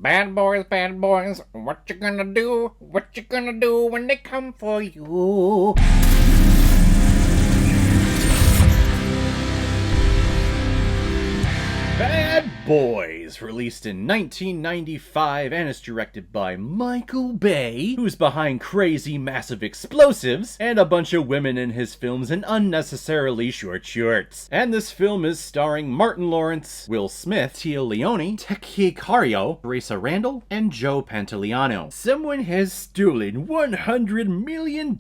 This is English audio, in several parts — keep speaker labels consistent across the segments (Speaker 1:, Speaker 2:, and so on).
Speaker 1: Bad boys, what you gonna do? What you gonna do when they come for you?
Speaker 2: Bad Boys, released in 1995 and is directed by Michael Bay, who's behind crazy massive explosives and a bunch of women in his films and unnecessarily short shorts. And this film is starring Martin Lawrence, Will Smith, Tia Leone, Teki Cario, Teresa Randall, and Joe Pantoliano. Someone has stolen $100 million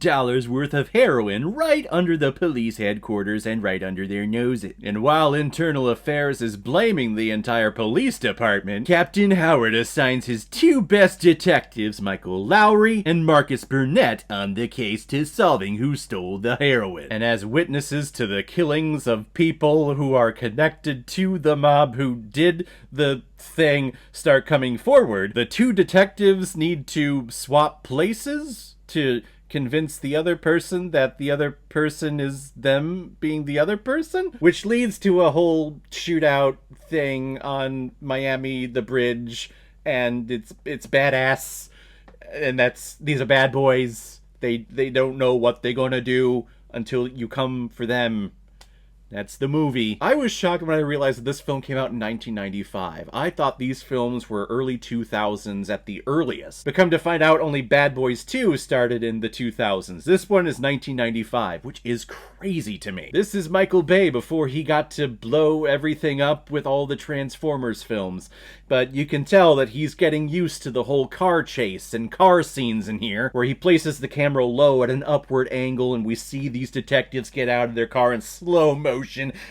Speaker 2: worth of heroin right under the police headquarters and right under their noses. And while Internal Affairs is blaming the entire police department, Captain Howard assigns his two best detectives, Michael Lowry and Marcus Burnett, on the case to solving who stole the heroin. And as witnesses to the killings of people who are connected to the mob who did the thing start coming forward, the two detectives need to swap places to convince the other person that the other person is them being the other person, which leads to a whole shootout thing on Miami the bridge, and it's badass. And these are bad boys. They don't know what they're gonna do until you come for them. That's the movie. I was shocked when I realized that this film came out in 1995. I thought these films were early 2000s at the earliest. But come to find out, only Bad Boys 2 started in the 2000s. This one is 1995, which is crazy to me. This is Michael Bay before he got to blow everything up with all the Transformers films. But you can tell that he's getting used to the whole car chase and car scenes in here, where he places the camera low at an upward angle and we see these detectives get out of their car in slow motion.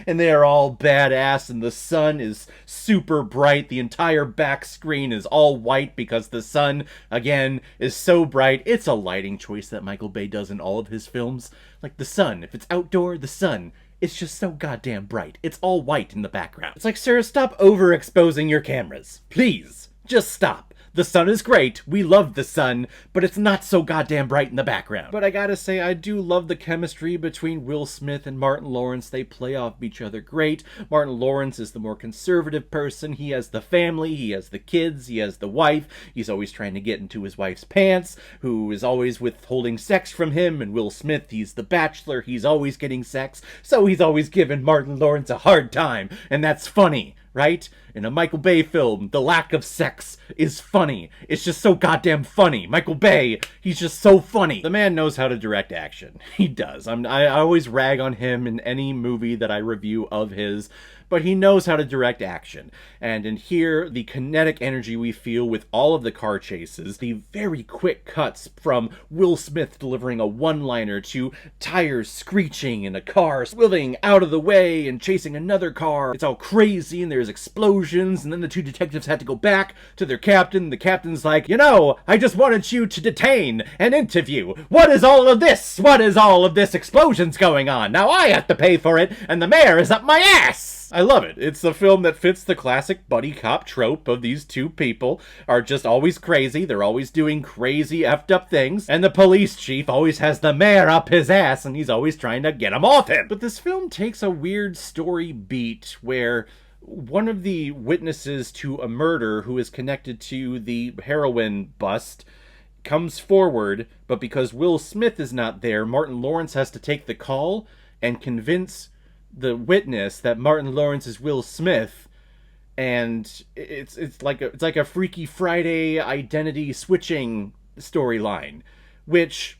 Speaker 2: And they are all badass, and the sun is super bright. The entire back screen is all white because the sun, again, is so bright. It's a lighting choice that Michael Bay does in all of his films. Like the sun, if it's outdoor, the sun, it's just so goddamn bright. It's all white in the background. It's like, sir, stop overexposing your cameras. Please, just stop. The sun is great, we love the sun, but it's not so goddamn bright in the background. But I gotta say, I do love the chemistry between Will Smith and Martin Lawrence. They play off each other great. Martin Lawrence is the more conservative person. He has the family, he has the kids, he has the wife. He's always trying to get into his wife's pants, who is always withholding sex from him. And Will Smith, he's the bachelor, he's always getting sex, so he's always giving Martin Lawrence a hard time. And that's funny, right? In a Michael Bay film, the lack of sex is funny. It's just so goddamn funny. Michael Bay, he's just so funny. The man knows how to direct action. He does. I always rag on him in any movie that I review of his, but he knows how to direct action. And in here, the kinetic energy we feel with all of the car chases, the very quick cuts from Will Smith delivering a one-liner to tires screeching and a car swerving out of the way and chasing another car. It's all crazy and there's explosions, and then the two detectives had to go back to their captain. The captain's like, I just wanted you to detain and interview. What is all of this? What is all of this explosions going on? Now I have to pay for it, and the mayor is up my ass! I love it. It's a film that fits the classic buddy cop trope of these two people are just always crazy. They're always doing crazy effed up things. And the police chief always has the mayor up his ass and he's always trying to get him off him. But this film takes a weird story beat where one of the witnesses to a murder who is connected to the heroin bust comes forward, but because Will Smith is not there, Martin Lawrence has to take the call and convince the witness that Martin Lawrence is Will Smith, and it's like a Freaky Friday identity switching storyline, which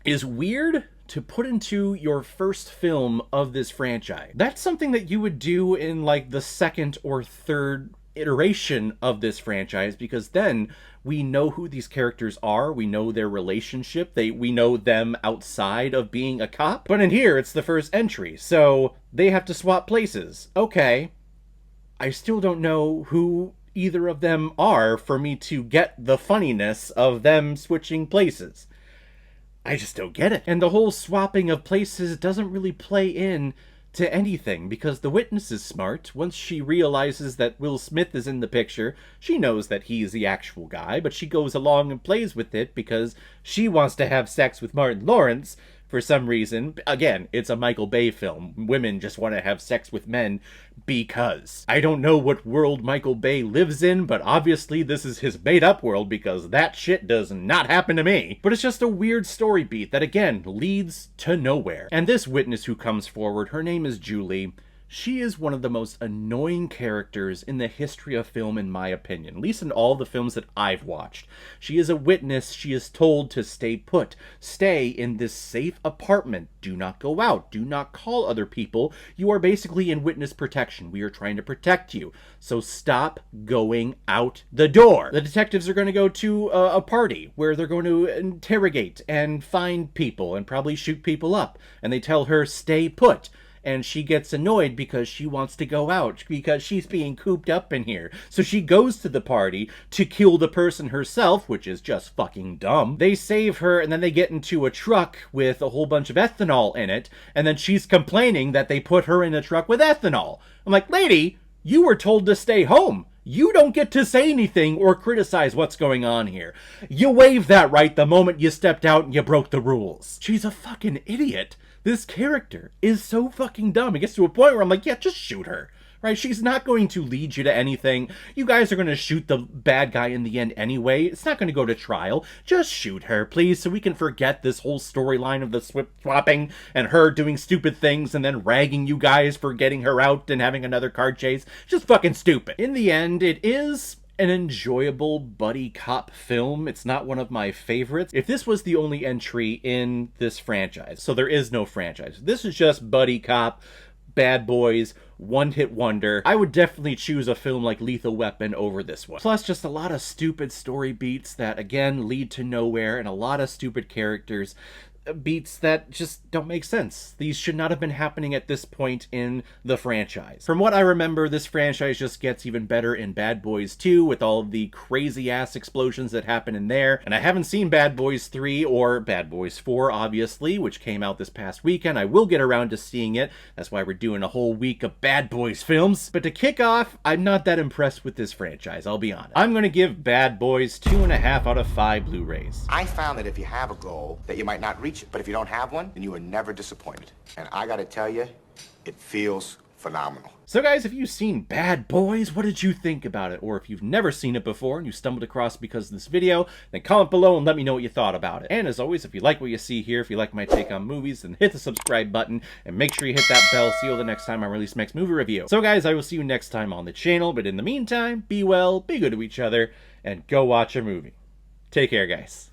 Speaker 2: is weird to put into your first film of this franchise. That's something that you would do in like the second or third iteration of this franchise, because then we know who these characters are, we know their relationship, we know them outside of being a cop. But in here, it's the first entry, so they have to swap places. Okay, I still don't know who either of them are for me to get the funniness of them switching places. I just don't get it. And the whole swapping of places doesn't really play in to anything, because the witness is smart. Once she realizes that Will Smith is in the picture, she knows that he's the actual guy, but she goes along and plays with it because she wants to have sex with Martin Lawrence, for some reason. Again, it's a Michael Bay film. Women just want to have sex with men because. I don't know what world Michael Bay lives in, but obviously this is his made-up world because that shit does not happen to me. But it's just a weird story beat that, again, leads to nowhere. And this witness who comes forward, her name is Julie. She is one of the most annoying characters in the history of film, in my opinion, at least in all the films that I've watched. She is a witness. She is told to stay put. Stay in this safe apartment. Do not go out. Do not call other people. You are basically in witness protection. We are trying to protect you. So stop going out the door. The detectives are going to go to a party where they're going to interrogate and find people and probably shoot people up. And they tell her, stay put. And she gets annoyed because she wants to go out, because she's being cooped up in here. So she goes to the party to kill the person herself, which is just fucking dumb. They save her, and then they get into a truck with a whole bunch of ethanol in it, and then she's complaining that they put her in a truck with ethanol. I'm like, lady, you were told to stay home. You don't get to say anything or criticize what's going on here. You waived that right the moment you stepped out and you broke the rules. She's a fucking idiot. This character is so fucking dumb. It gets to a point where I'm like, yeah, just shoot her. Right? She's not going to lead you to anything. You guys are going to shoot the bad guy in the end anyway. It's not going to go to trial. Just shoot her, please, so we can forget this whole storyline of the swapping and her doing stupid things and then ragging you guys for getting her out and having another car chase. Just fucking stupid. In the end, it is an enjoyable buddy cop film. It's not one of my favorites. If this was the only entry in this franchise, so there is no franchise, this is just buddy cop, Bad Boys, one-hit wonder, I would definitely choose a film like Lethal Weapon over this one. Plus, just a lot of stupid story beats that, again, lead to nowhere, and a lot of stupid characters. Beats that just don't make sense. These should not have been happening at this point in the franchise. From what I remember, this franchise just gets even better in Bad Boys 2 with all of the crazy-ass explosions that happen in there. And I haven't seen Bad Boys 3 or Bad Boys 4, obviously, which came out this past weekend. I will get around to seeing it. That's why we're doing a whole week of Bad Boys films. But to kick off, I'm not that impressed with this franchise, I'll be honest. I'm going to give Bad Boys 2.5 out of 5 Blu-rays.
Speaker 3: I found that if you have a goal that you might not reach, but if you don't have one, then you are never disappointed. And I gotta tell you, it feels phenomenal.
Speaker 2: So guys, if you've seen Bad Boys, what did you think about it? Or if you've never seen it before and you stumbled across because of this video, then comment below and let me know what you thought about it. And as always, if you like what you see here, if you like my take on movies, then hit the subscribe button and make sure you hit that bell so you'll the next time I release my next movie review. So guys, I will see you next time on the channel, but in the meantime, be well, be good to each other, and go watch a movie. Take care, guys.